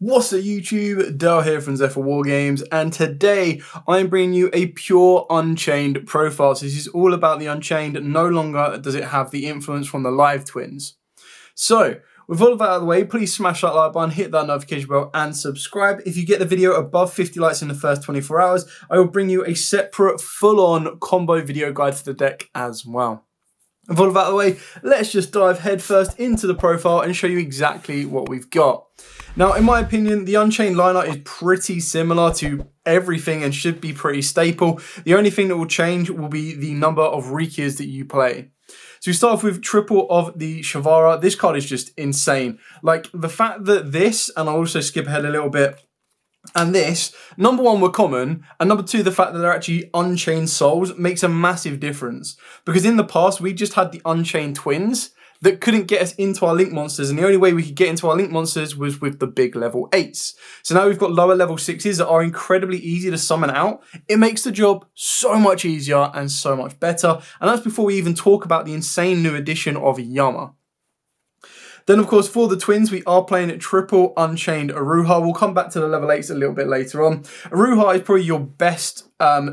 What's up YouTube, Dale here from Zephyr Wargames, and today I'm bringing you a pure Unchained profile. So this is all about the Unchained. No longer does it have the influence from the live twins. So with all of that out of the way, please smash that like button, hit that notification bell and subscribe. If you get the video above 50 likes in the first 24 hours, I will bring you a separate full-on combo video guide for the deck as well. With all of that out of the way, let's just dive headfirst into the profile and show you exactly what we've got. Now, in my opinion, the Unchained lineup is pretty similar to everything and should be pretty staple. The only thing that will change will be the number of Rikias that you play. So we start off with triple of the Shavara. This card is just insane. Like, the fact that this, and I'll also skip ahead a little bit, and this, number one, were common, and number two, the fact that they're actually Unchained souls makes a massive difference. Because in the past, we just had the Unchained twins that couldn't get us into our link monsters, and the only way we could get into our link monsters was with the big level 8s. So now we've got lower level 6s that are incredibly easy to summon out. It makes the job so much easier and so much better, and that's before we even talk about the insane new addition of Yama. Then, of course, for the twins, we are playing at triple Unchained Aruha. We'll come back to the level 8s a little bit later on. Aruha is probably your best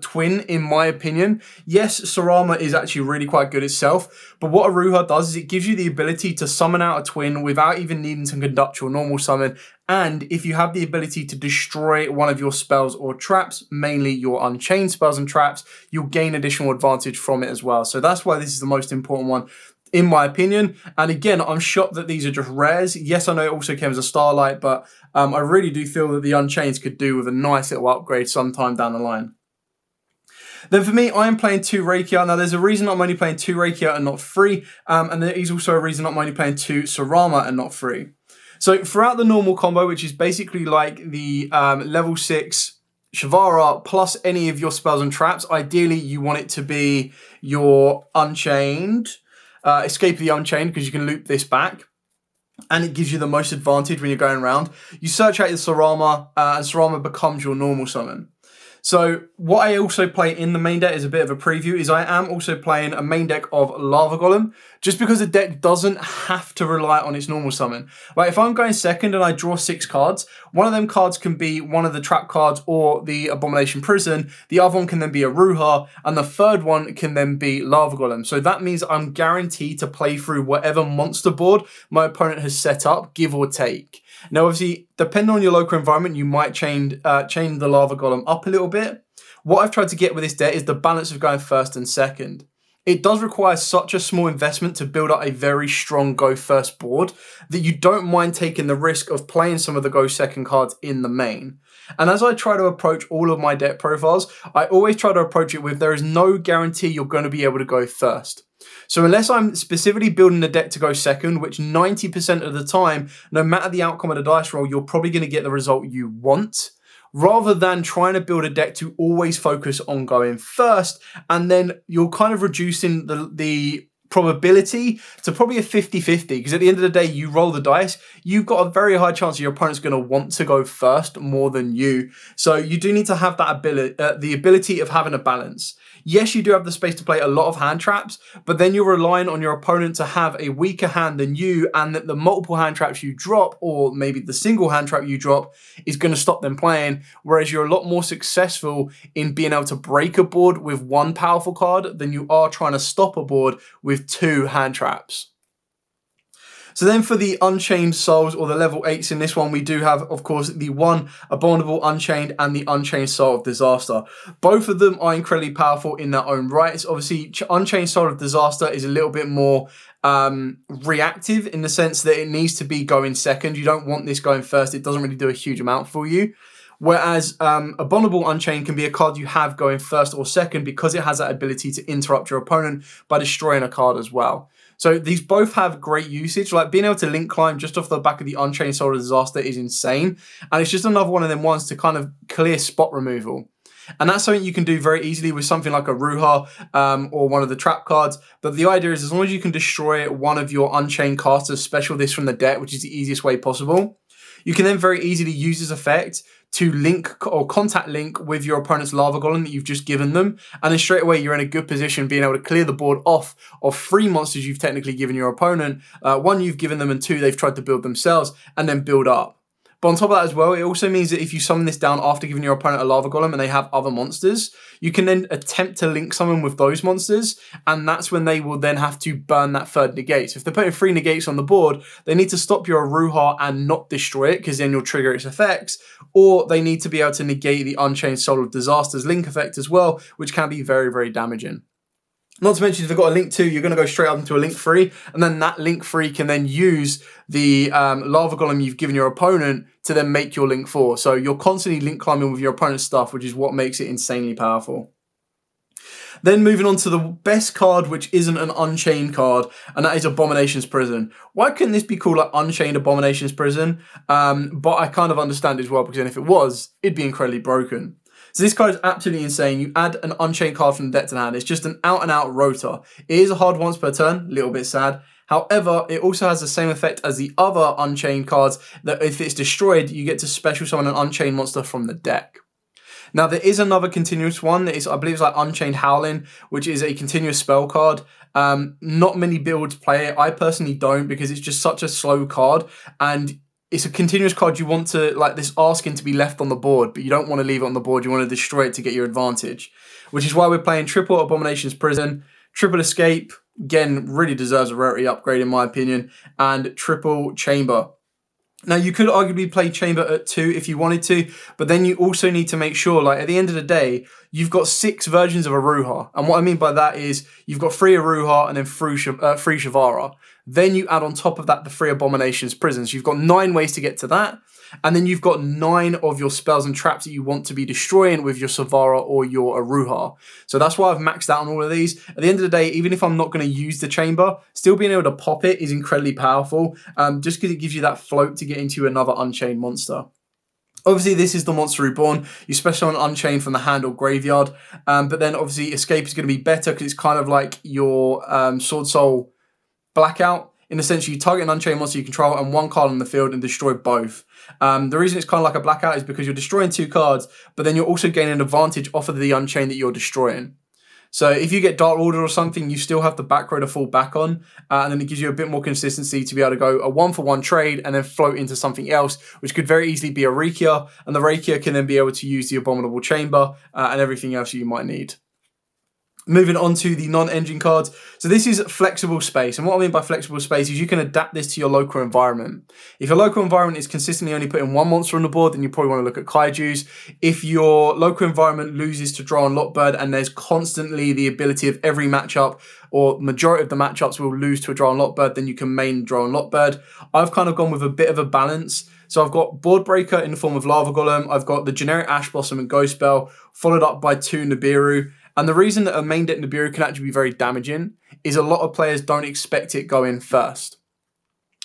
twin, in my opinion. Yes, Sarama is actually really quite good itself, but what Aruha does is it gives you the ability to summon out a twin without even needing to conduct your normal summon. And if you have the ability to destroy one of your spells or traps, mainly your Unchained spells and traps, you'll gain additional advantage from it as well. So that's why this is the most important one, in my opinion. And again, I'm shocked that these are just rares. Yes, I know it also came as a Starlight, but I really do feel that the Unchained could do with a nice little upgrade sometime down the line. Then for me, I am playing 2 Rakia. Now, there's a reason I'm only playing 2 Rakia and not 3, and there is also a reason I'm only playing 2 Sarama and not 3. So throughout the normal combo, which is basically like the level 6 Shavara plus any of your spells and traps, ideally you want it to be your Unchained, Escape the Unchained, because you can loop this back and it gives you the most advantage when you're going around. You search out your Sarama and Sarama becomes your normal summon. So what I also play in the main deck is a bit of a preview, is I am also playing a main deck of Lava Golem, just because the deck doesn't have to rely on its normal summon. Like if I'm going second and I draw 6 cards, one of them cards can be one of the trap cards or the Abomination Prison, the other one can then be a Ruha, and the third one can then be Lava Golem. So that means I'm guaranteed to play through whatever monster board my opponent has set up, give or take. Now, obviously, depending on your local environment, you might chain the Lava Golem up a little bit. What I've tried to get with this deck is the balance of going first and second. It does require such a small investment to build up a very strong go first board that you don't mind taking the risk of playing some of the go second cards in the main. And as I try to approach all of my deck profiles, I always try to approach it with there is no guarantee you're going to be able to go first. So unless I'm specifically building the deck to go second, which 90% of the time, no matter the outcome of the dice roll, you're probably going to get the result you want, rather than trying to build a deck to always focus on going first, and then you're kind of reducing the probability to probably a 50-50, because at the end of the day, you roll the dice, you've got a very high chance your opponent's going to want to go first more than you. So you do need to have that ability, the ability of having a balance. Yes, you do have the space to play a lot of hand traps, but then you're relying on your opponent to have a weaker hand than you, and that the multiple hand traps you drop, or maybe the single hand trap you drop, is going to stop them playing, whereas you're a lot more successful in being able to break a board with one powerful card than you are trying to stop a board with 2 hand traps. So then for the Unchained Souls, or the level 8s in this one, we do have, of course, the 1 Abominable Unchained and the Unchained Soul of Disaster. Both of them are incredibly powerful in their own rights. Obviously, Unchained Soul of Disaster is a little bit more reactive, in the sense that it needs to be going second. You don't want this going first. It doesn't really do a huge amount for you. Whereas Abominable Unchained can be a card you have going first or second, because it has that ability to interrupt your opponent by destroying a card as well. So these both have great usage. Like being able to link climb just off the back of the Unchained Soul of Disaster is insane. And it's just another one of them ones to kind of clear spot removal. And that's something you can do very easily with something like a Ruha or one of the trap cards. But the idea is, as long as you can destroy one of your Unchained casters, special this from the deck, which is the easiest way possible, you can then very easily use this effect to link or contact link with your opponent's Lava Golem that you've just given them, and then straight away you're in a good position being able to clear the board off of 3 monsters you've technically given your opponent. 1 you've given them, and 2 they've tried to build themselves, and then build up. But on top of that as well, it also means that if you summon this down after giving your opponent a lava golem and they have other monsters, you can then attempt to link summon with those monsters, and that's when they will then have to burn that third negate. So if they're putting 3 negates on the board, they need to stop your Aruha and not destroy it, because then you'll trigger its effects, or they need to be able to negate the Unchained Soul of Disasters link effect as well, which can be very, very damaging. Not to mention, if they've got a link 2, you're going to go straight up into a link 3, and then that link 3 can then use the lava golem you've given your opponent to then make your link 4. So you're constantly link climbing with your opponent's stuff, which is what makes it insanely powerful. Then moving on to the best card, which isn't an Unchained card, and that is Abomination's Prison. Why couldn't this be called like Unchained Abomination's Prison? But I kind of understand as well, because then if it was, it'd be incredibly broken. So this card is absolutely insane. You add an Unchained card from the deck to the hand. It's just an out-and-out rotor. It is a hard once per turn, a little bit sad. However, it also has the same effect as the other Unchained cards, that if it's destroyed, you get to special summon an Unchained monster from the deck. Now, there is another continuous one. I believe it's like Unchained Howling, which is a continuous spell card. Not many builds play it. I personally don't, because it's just such a slow card, and it's a continuous card you want to, like this asking to be left on the board, but you don't want to leave it on the board. You want to destroy it to get your advantage, which is why we're playing triple Abomination's Prison, triple Escape, again, really deserves a rarity upgrade in my opinion, and triple Chamber. Now, you could arguably play Chamber at 2 if you wanted to, but then you also need to make sure, like, at the end of the day, you've got 6 versions of Aruha. And what I mean by that is you've got 3 Aruha and then 3 Shavara. Then you add on top of that the 3 Abomination's Prisons. You've got 9 ways to get to that. And then you've got 9 of your spells and traps that you want to be destroying with your Savara or your Aruha. So that's why I've maxed out on all of these. At the end of the day, even if I'm not going to use the Chamber, still being able to pop it is incredibly powerful, just because it gives you that float to get into another Unchained monster. Obviously, this is the Monster Reborn. You special on Unchained from the hand or graveyard. But then obviously Escape is going to be better because it's kind of like your Sword Soul Blackout. In the sense, you target an Unchained monster you control and 1 card on the field and destroy both. The reason it's kind of like a blackout is because you're destroying 2 cards, but then you're also gaining an advantage off of the Unchained that you're destroying. So if you get Dark Order or something, you still have the back row to fall back on, and then it gives you a bit more consistency to be able to go a 1-for-1 trade and then float into something else, which could very easily be a Rakia, and the Rakia can then be able to use the Abominable Chamber and everything else you might need. Moving on to the non-engine cards. So this is flexible space. And what I mean by flexible space is you can adapt this to your local environment. If your local environment is consistently only putting 1 monster on the board, then you probably want to look at Kaijus. If your local environment loses to Draw on Lockbird and there's constantly the ability of every matchup, or majority of the matchups will lose to a Draw on Lockbird, then you can main Draw on Lockbird. I've kind of gone with a bit of a balance. So I've got Board Breaker in the form of Lava Golem. I've got the generic Ash Blossom and Ghost Spell, followed up by 2 Nibiru. And the reason that a main deck Nibiru can actually be very damaging is a lot of players don't expect it going first.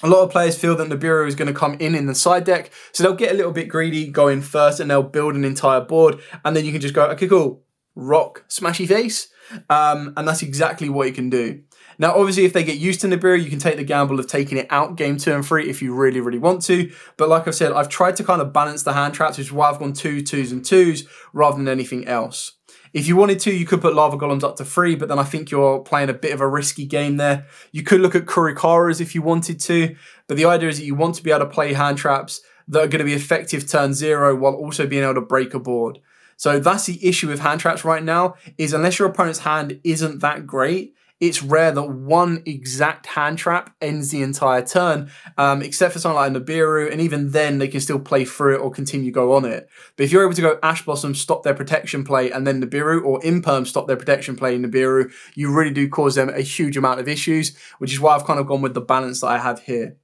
A lot of players feel that Nibiru is going to come in the side deck, so they'll get a little bit greedy going first and they'll build an entire board, and then you can just go, okay, cool, rock, smashy face. And that's exactly what you can do. Now, obviously, if they get used to Nibiru, you can take the gamble of taking it out game 2 and 3 if you really, really want to. But like I've said, I've tried to kind of balance the hand traps, which is why I've gone 2 2s and 2s rather than anything else. If you wanted to, you could put Lava Golems up to 3, but then I think you're playing a bit of a risky game there. You could look at Kurikaras if you wanted to, but the idea is that you want to be able to play hand traps that are going to be effective turn 0 while also being able to break a board. So that's the issue with hand traps right now, is unless your opponent's hand isn't that great, it's rare that one exact hand trap ends the entire turn, except for something like a Nibiru, and even then they can still play through it or continue go on it. But if you're able to go Ash Blossom, stop their protection play, and then Nibiru, or Imperm, stop their protection play, Nibiru, you really do cause them a huge amount of issues, which is why I've kind of gone with the balance that I have here.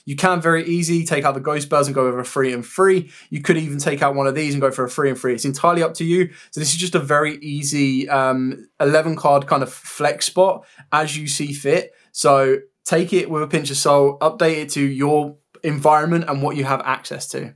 You can very easy take out the Ghost Spells and go over a 3 and 3. You could even take out one of these and go for a 3 and 3. It's entirely up to you. So this is just a very easy 11 card kind of flex spot as you see fit. So take it with a pinch of salt, update it to your environment and what you have access to.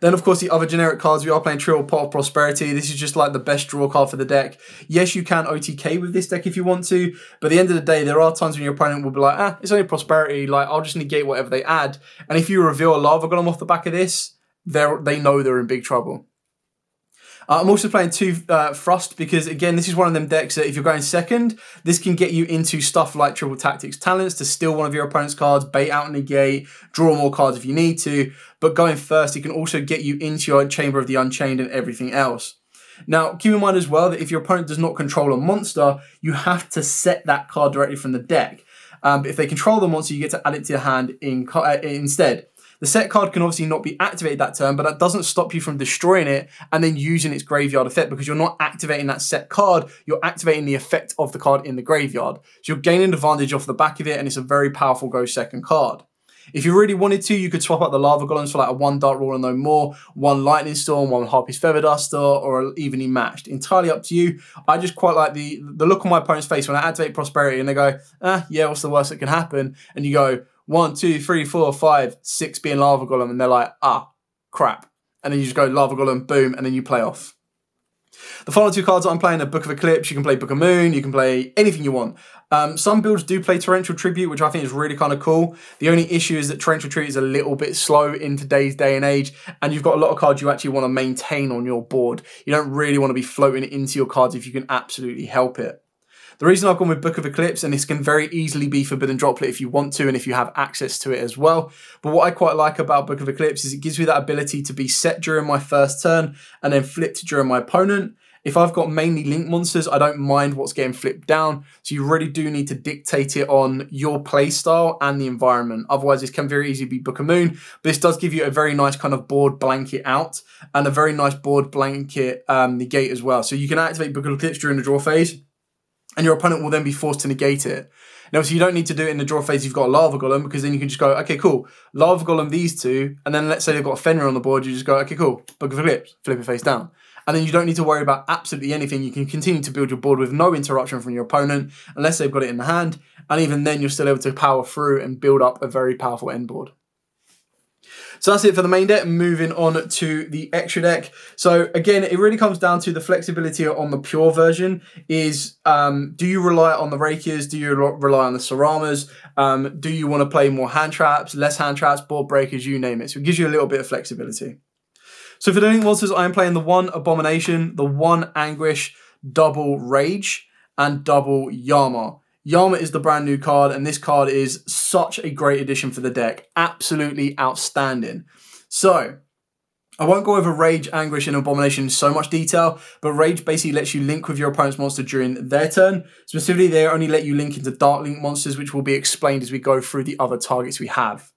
Then, of course, the other generic cards, we are playing Trill Pot of Prosperity. This is just like the best draw card for the deck. Yes, you can OTK with this deck if you want to, but at the end of the day, there are times when your opponent will be like, it's only Prosperity, like, I'll just negate whatever they add. And if you reveal a Lava Golem off the back of this, they know they're in big trouble. I'm also playing 2 Thrust because, again, this is one of them decks that if you're going second, this can get you into stuff like Triple Tactics Talents to steal one of your opponent's cards, bait out negate, draw more cards if you need to. But going first, it can also get you into your Chamber of the Unchained and everything else. Now, keep in mind as well that if your opponent does not control a monster, you have to set that card directly from the deck. But if they control the monster, you get to add it to your hand instead. The set card can obviously not be activated that turn, but that doesn't stop you from destroying it and then using its graveyard effect, because you're not activating that set card, you're activating the effect of the card in the graveyard. So you're gaining advantage off the back of it, and it's a very powerful go second card. If you really wanted to, you could swap out the Lava Golems for like a 1 Dark Ruler no more, 1 Lightning Storm, 1 Harpy's Feather Duster, or evenly matched. Entirely up to you. I just quite like the look on my opponent's face when I activate Prosperity and they go, yeah, what's the worst that can happen? And you go, 1, 2, 3, 4, 5, 6 being Lava Golem, and they're like, crap. And then you just go Lava Golem, boom, and then you play off. The final 2 cards that I'm playing are Book of Eclipse. You can play Book of Moon, you can play anything you want. Some builds do play Torrential Tribute, which I think is really kind of cool. The only issue is that Torrential Tribute is a little bit slow in today's day and age, and you've got a lot of cards you actually want to maintain on your board. You don't really want to be floating it into your cards if you can absolutely help it. The reason I've gone with Book of Eclipse, and this can very easily be Forbidden Droplet if you want to and if you have access to it as well. But what I quite like about Book of Eclipse is it gives me that ability to be set during my first turn and then flipped during my opponent. If I've got mainly link monsters, I don't mind what's getting flipped down. So you really do need to dictate it on your play style and the environment. Otherwise, this can very easily be Book of Moon. But this does give you a very nice kind of board blanket out and a very nice board blanket negate as well. So you can activate Book of Eclipse during the draw phase, and your opponent will then be forced to negate it. Now, so you don't need to do it in the draw phase if you've got a Lava Golem, because then you can just go, okay, cool, Lava Golem these 2, and then let's say they've got a Fenrir on the board, you just go, okay, cool, Book of Eclipse, flip it face down. And then you don't need to worry about absolutely anything. You can continue to build your board with no interruption from your opponent, unless they've got it in the hand, and even then you're still able to power through and build up a very powerful end board. So that's it for the main deck. Moving on to the extra deck. So again, it really comes down to the flexibility on the pure version is, do you rely on the Rakias? Do you rely on the Saramas? Do you want to play more hand traps, less hand traps, board breakers, you name it. So it gives you a little bit of flexibility. So for the link monsters, I am playing the 1 Abomination, the 1 Anguish, double Rage, and double Yama. Yama is the brand new card, and this card is such a great addition for the deck. Absolutely outstanding. So, I won't go over Rage, Anguish, and Abomination in so much detail, but Rage basically lets you link with your opponent's monster during their turn. Specifically, they only let you link into Dark Link monsters, which will be explained as we go through the other targets we have.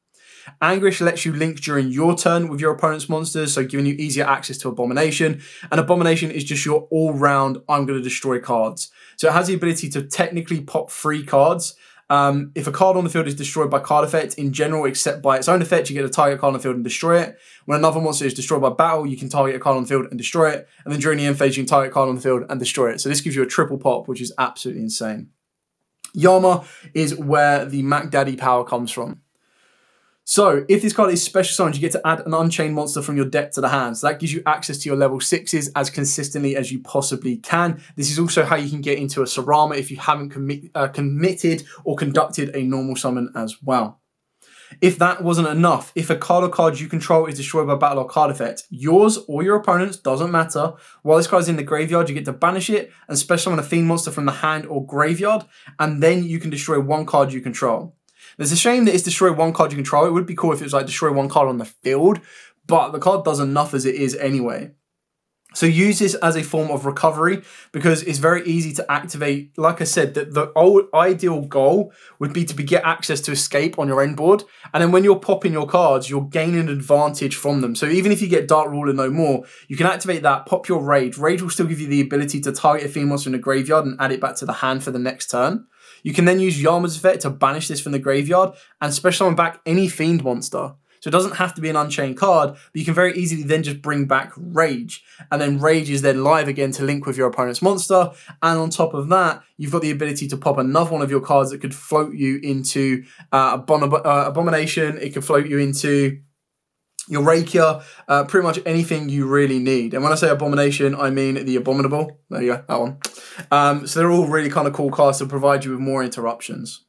Anguish lets you link during your turn with your opponent's monsters, so giving you easier access to Abomination. And Abomination is just your all-round, I'm going to destroy cards. So it has the ability to technically pop 3 cards. If a card on the field is destroyed by card effect, in general, except by its own effect, you get to target card on the field and destroy it. When another monster is destroyed by battle, you can target a card on the field and destroy it. And then during the end phase, you can target a card on the field and destroy it. So this gives you a triple pop, which is absolutely insane. Yama is where the Mac Daddy power comes from. So, if this card is special summoned, you get to add an Unchained monster from your deck to the hand. So that gives you access to your level 6s as consistently as you possibly can. This is also how you can get into a Sarama if you haven't committed or conducted a normal summon as well. If that wasn't enough, if a card or cards you control is destroyed by battle or card effect, yours or your opponent's, doesn't matter. While this card is in the graveyard, you get to banish it and special summon a Fiend monster from the hand or graveyard, and then you can destroy 1 card you control. It's a shame that it's destroy 1 card you control. It would be cool if it was like destroy 1 card on the field, but the card does enough as it is anyway. So use this as a form of recovery because it's very easy to activate. Like I said, the ideal goal would be to get access to escape on your end board. And then when you're popping your cards, you're gaining advantage from them. So even if you get Dark Ruler no more, you can activate that, pop your Rage. Rage will still give you the ability to target a Fiend monster in the graveyard and add it back to the hand for the next turn. You can then use Yama's effect to banish this from the graveyard and special summon back any Fiend monster. So it doesn't have to be an Unchained card, but you can very easily then just bring back Rage. And then Rage is then live again to link with your opponent's monster. And on top of that, you've got the ability to pop another one of your cards that could float you into Abomination. It could float you into your Rakia, pretty much anything you really need. And when I say Abomination, I mean the Abominable. There you go, that one. So they're all really kind of cool cards to provide you with more interruptions.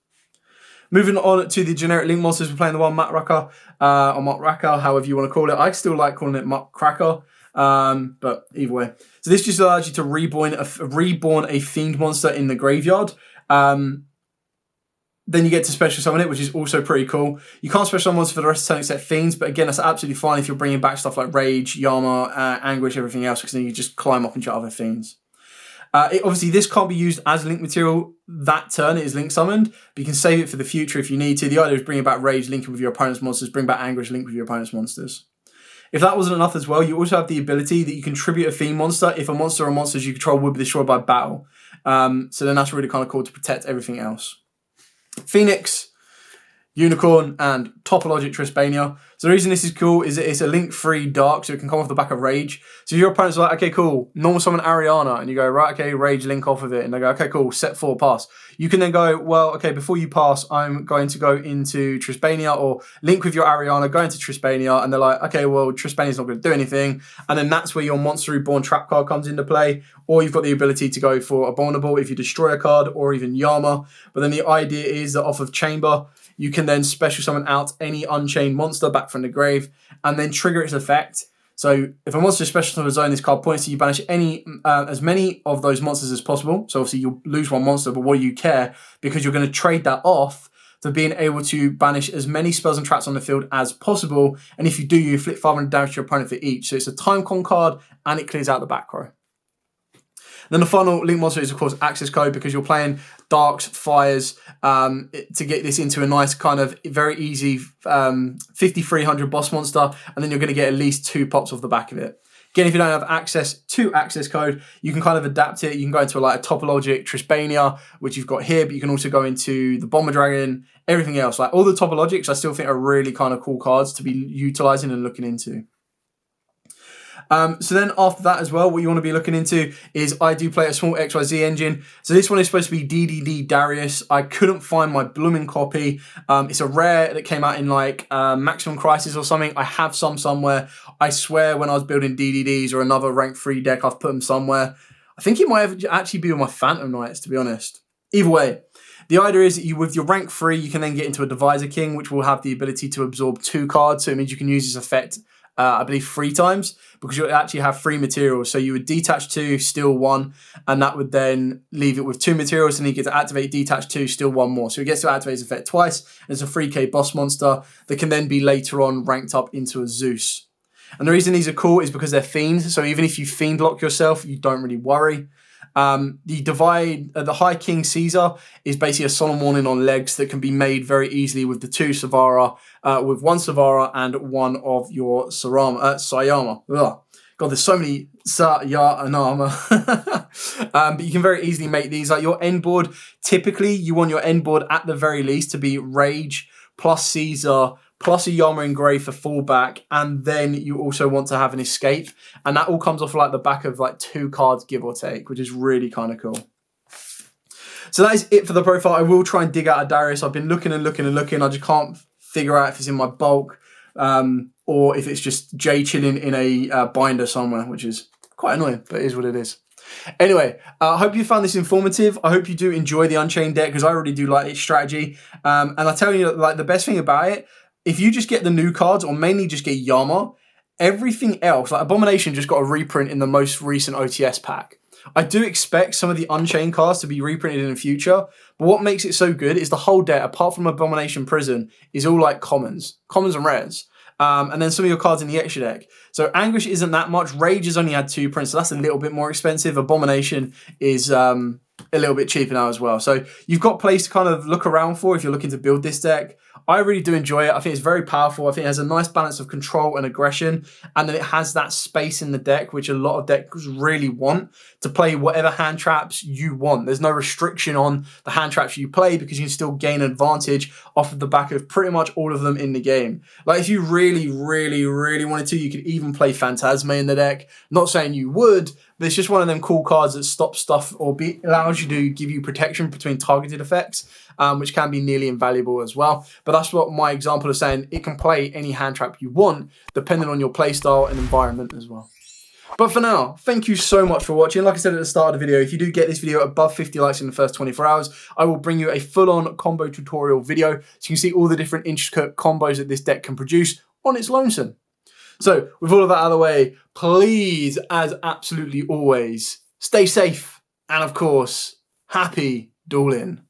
Moving on to the generic link monsters, we're playing the 1 Muckraker, or Muckraker, however you want to call it. I still like calling it Muckraker. But either way. So this just allows you to reborn a fiend monster in the graveyard. Then you get to special summon it, which is also pretty cool. You can't special summon monsters for the rest of the turn except fiends, but again, that's absolutely fine if you're bringing back stuff like Rage, Yama, Anguish, everything else, because then you just climb up into other fiends. Obviously, this can't be used as link material that turn. It is link summoned, but you can save it for the future if you need to. The idea is bringing back Rage, linking with your opponent's monsters, bring back Anguish, link with your opponent's monsters. If that wasn't enough as well, you also have the ability that you can tribute a fiend monster if a monster or monsters you control would be destroyed by battle. So then that's really kind of cool to protect everything else. Phoenix, Unicorn, and Topologic Trispania. So the reason this is cool is that it's a link-free dark, so it can come off the back of Rage. So if your opponent's like, okay, cool, normal summon Ariana, and you go, right, okay, Rage, link off of it, and they go, okay, cool, set 4, pass. You can then go, well, okay, before you pass, I'm going to go into Trispania, or link with your Ariana, go into Trispania, and they're like, okay, well, Trispania's not going to do anything, and then that's where your Monster Reborn trap card comes into play, or you've got the ability to go for Abominable if you destroy a card, or even Yama. But then the idea is that off of Chamber, you can then special summon out any Unchained monster back from the grave and then trigger its effect. So if a monster is special summon a zone, this card points to you banish as many of those monsters as possible. So obviously you'll lose one monster, but what do you care? Because you're going to trade that off for being able to banish as many spells and traps on the field as possible. And if you do, you inflict 500 damage to your opponent for each. So it's a time con card and it clears out the back row. Then the final link monster is, of course, access code, because you're playing darks, fires, to get this into a nice kind of very easy 5300 boss monster, and then you're going to get at least 2 pops off the back of it. Again, if you don't have access to access code, you can kind of adapt it. You can go into like a Topologic Trispania, which you've got here, but you can also go into the Bomber Dragon, everything else. Like all the Topologics, I still think are really kind of cool cards to be utilizing and looking into. So then after that as well, what you want to be looking into is I do play a small XYZ engine. So this one is supposed to be DDD Darius. I couldn't find my blooming copy. It's a rare that came out in like Maximum Crisis or something. I have some somewhere. I swear when I was building DDDs or another rank 3 deck, I've put them somewhere. I think it might have actually be with my Phantom Knights, to be honest. Either way, the idea is that you, with your rank 3, you can then get into a Divisor King, which will have the ability to absorb 2 cards. So it means you can use this effect I believe 3 times, because you actually have 3 materials. So you would detach 2, steal 1, and that would then leave it with 2 materials, and you get to activate, detach 2, steal 1 more. So it gets to activate its effect twice, and it's a 3k boss monster that can then be later on ranked up into a Zeus. And the reason these are cool is because they're fiends, so even if you fiend lock yourself, you don't really worry. The High King Caesar is basically a solemn warning on legs that can be made very easily with the 2 Savara, with 1 Savara and 1 of your Sayama. Ugh. God, there's so many Sayanama. But you can very easily make these. Like your end board, typically you want your end board at the very least to be Rage plus Caesar plus a Yama Engrave for fallback, and then you also want to have an escape, and that all comes off like the back of like 2 cards, give or take, which is really kind of cool. So that is it for the profile. I will try and dig out a Darius. I've been looking and looking and looking. I just can't figure out if it's in my bulk or if it's just J chilling in a binder somewhere, which is quite annoying, but it is what it is. Anyway, I hope you found this informative. I hope you do enjoy the Unchained deck, because I already do like its strategy. And I tell you, like, the best thing about it, if you just get the new cards, or mainly just get Yama, everything else, like Abomination just got a reprint in the most recent OTS pack. I do expect some of the Unchained cards to be reprinted in the future, but what makes it so good is the whole deck, apart from Abomination Prison, is all like commons and rares. And then some of your cards in the extra deck. So Anguish isn't that much. Rage has only had 2 prints, so that's a little bit more expensive. Abomination is a little bit cheaper now as well. So you've got place to kind of look around for if you're looking to build this deck. I really do enjoy it. I think it's very powerful. I think it has a nice balance of control and aggression, and then it has that space in the deck, which a lot of decks really want, to play whatever hand traps you want. There's no restriction on the hand traps you play, because you can still gain advantage off of the back of pretty much all of them in the game. Like if you really, really, really wanted to, you could even play Phantasma in the deck. Not saying you would, but it's just one of them cool cards that stops stuff or allows you to give you protection between targeted effects, which can be nearly invaluable as well. But that's what my example is saying. It can play any hand trap you want, depending on your playstyle and environment as well. But for now, thank you so much for watching. Like I said at the start of the video, if you do get this video above 50 likes in the first 24 hours, I will bring you a full-on combo tutorial video, so you can see all the different intricate combos that this deck can produce on its lonesome. So with all of that out of the way, please, as absolutely always, stay safe and of course, happy dueling.